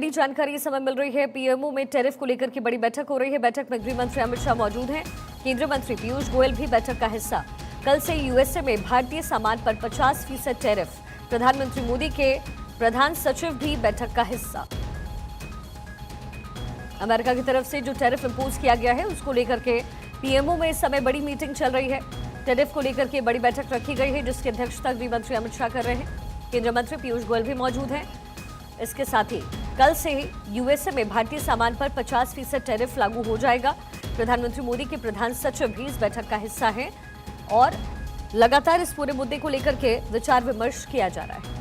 बड़ी जानकारी इस समय मिल रही है। पीएमओ में टैरिफ को लेकर की बड़ी बैठक हो रही है। बैठक में गृह मंत्री अमित शाह मौजूद हैं। केंद्रीय मंत्री पीयूष गोयल भी बैठक का हिस्सा। कल से यूएसए में भारतीय सामान पर 50% टैरिफ। प्रधानमंत्री मोदी के प्रधान सचिव भी बैठक का हिस्सा। अमेरिका की तरफ से जो टैरिफ इंपोज किया गया है उसको लेकर के पीएमओ में इस समय बड़ी मीटिंग चल रही है। टैरिफ को लेकर के बड़ी बैठक रखी गई है जिसकी अध्यक्षता गृह मंत्री अमित शाह कर रहे हैं। केंद्रीय मंत्री पीयूष गोयल भी मौजूद हैं। इसके साथ ही कल से यूएसए में भारतीय सामान पर 50% टैरिफ लागू हो जाएगा। प्रधानमंत्री मोदी के प्रधान सचिव भी इस बैठक का हिस्सा हैं और लगातार इस पूरे मुद्दे को लेकर के विचार विमर्श किया जा रहा है।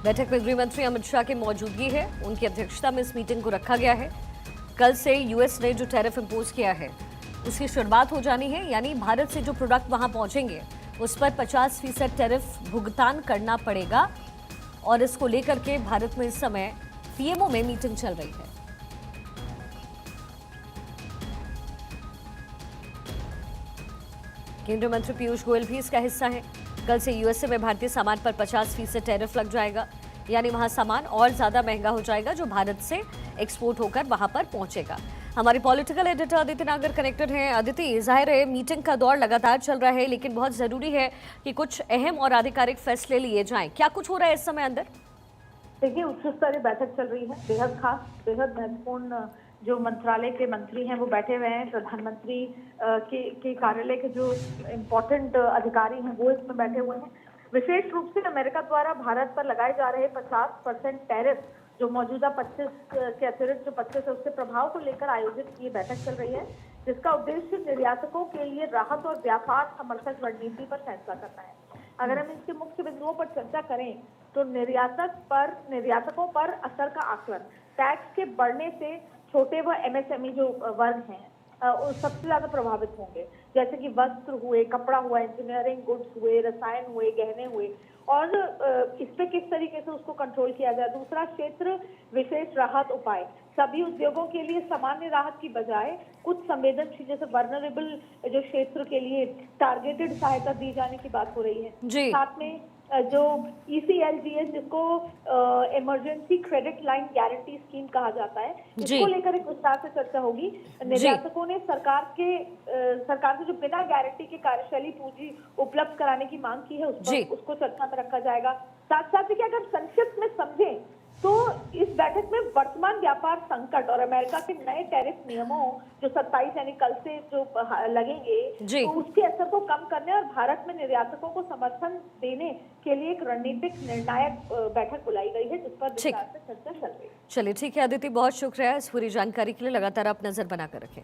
बैठक में गृह मंत्री अमित शाह की मौजूदगी है। उनकी अध्यक्षता में इस मीटिंग को रखा गया है। कल से यूएस ने जो टैरिफ इंपोज किया है उसकी शुरुआत हो जानी है, यानी भारत से जो प्रोडक्ट वहां पहुंचेंगे उस पर 50% टैरिफ भुगतान करना पड़ेगा। और इसको लेकर के भारत में इस समय पीएमओ में मीटिंग चल रही है। केंद्रीय मंत्री पीयूष गोयल भी इसका हिस्सा है। कल से यूएसए में भारतीय सामान पर 50% टैरिफ लग जाएगा, यानी वहां सामान और ज्यादा महंगा हो जाएगा जो भारत से एक्सपोर्ट होकर वहां पर पहुंचेगा। हमारे पॉलिटिकल एडिटर अदिति नागर कनेक्टेड हैं। अदिति, जाहिर है मीटिंग का दौर लगातार चल रहा है, लेकिन बहुत जरूरी है कि कुछ अहम और आधिकारिक फैसले लिए जाएं। क्या कुछ हो रहा है इस समय अंदर? देखिए, उच्च स्तरीय बैठक चल रही है। बेहद खास, बेहद महत्वपूर्ण जो मंत्रालय के मंत्री हैं वो बैठे हुए हैं। प्रधानमंत्री के कार्यालय के जो इम्पोर्टेंट अधिकारी हैं वो इसमें बैठे हुए हैं। विशेष रूप से अमेरिका द्वारा भारत पर लगाए जा रहे 50% टैरिफ जो मौजूदा 25 के अतिरिक्त जो 25 है उसके प्रभाव को लेकर आयोजित ये बैठक चल रही है, जिसका उद्देश्य निर्यातकों के लिए राहत और व्यापार समर्थक रणनीति पर फैसला करना है। अगर हम इसके मुख्य बिंदुओं पर चर्चा करें तो निर्यातकों पर असर का आकलन, टैक्स के बढ़ने से छोटे व एमएसएमई जो वर्ग हैं सबसे ज्यादा प्रभावित होंगे, जैसे कि वस्त्र हुए, कपड़ा हुआ, इंजीनियरिंग गुड्स हुए, रसायन हुए, गहने हुए, और इस पे किस तरीके से उसको कंट्रोल किया जाए। दूसरा क्षेत्र विशेष राहत उपाय, सभी उद्योगों के लिए सामान्य राहत की बजाय कुछ संवेदनशील जैसे वर्नरेबल जो क्षेत्र के लिए टारगेटेड सहायता दी जाने की बात हो रही है। साथ में जो ECLGS जिसको emergency credit line guarantee scheme कहा जाता है, इसको लेकर एक विस्तार से चर्चा होगी। निर्यातकों ने सरकार से जो बिना गारंटी के कार्यशैली पूंजी उपलब्ध कराने की मांग की है उसको चर्चा में रखा जाएगा। साथ साथ देखिए, अगर संक्षिप्त में समझें तो इस बैठक में वर्तमान व्यापार संकट और अमेरिका के नए टैरिफ नियमों जो 27 यानी कल से जो लगेंगे तो उसके असर को कम करने और भारत में निर्यातकों को समर्थन देने के लिए एक रणनीतिक निर्णायक बैठक बुलाई गई है, जिस पर विस्तार से चर्चा चल रही है। चलिए ठीक है अदिति, बहुत शुक्रिया इस पूरी जानकारी के लिए। लगातार आप नजर बनाकर रखें।